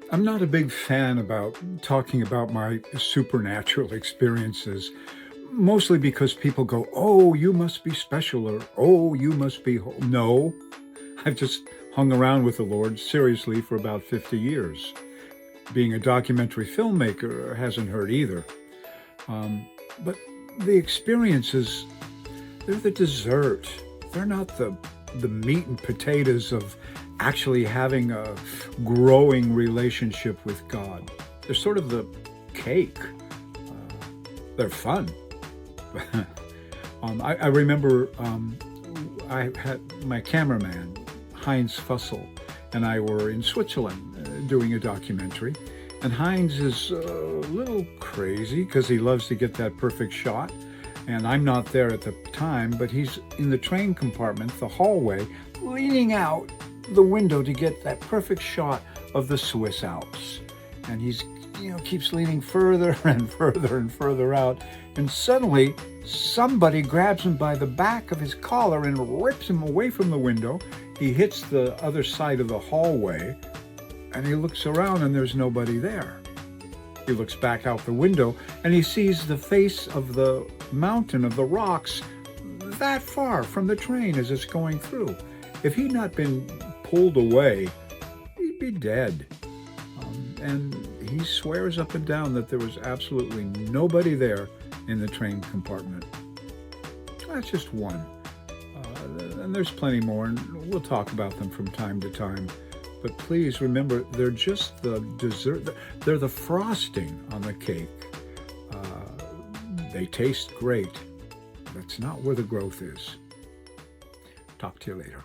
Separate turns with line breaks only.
I'm not a big fan about talking about my supernatural experiences, mostly because people go, "Oh, you must be special," or "Oh, you must be No, I've just hung around with the Lord seriously for about 50 years. Being a documentary filmmaker hasn't hurt either. Um, but the experiences, they're the dessert. They're not the meat and potatoes of actually having a growing relationship with God. They're sort of the cake. They're fun. I remember I had my cameraman, Heinz Fussell, and I were in Switzerland doing a documentary. And Heinz is a little crazy because he loves to get that perfect shot. And I'm not there at the time, but he's in the train compartment, the hallway, leaning out the window to get that perfect shot of the Swiss Alps. And he's, keeps leaning further and further and further out. And suddenly somebody grabs him by the back of his collar and rips him away from the window. He hits the other side of the hallway and he looks around and there's nobody there. He looks back out the window and he sees the face of the mountain of the rocks that far from the train as it's going through. If he'd not been pulled away, he'd be dead. And he swears up and down that there was absolutely nobody there in the train compartment. That's just one. And there's plenty more, and we'll talk about them from time to time. But please remember, they're just the dessert. They're the frosting on the cake. They taste great. That's not where the growth is. Talk to you later.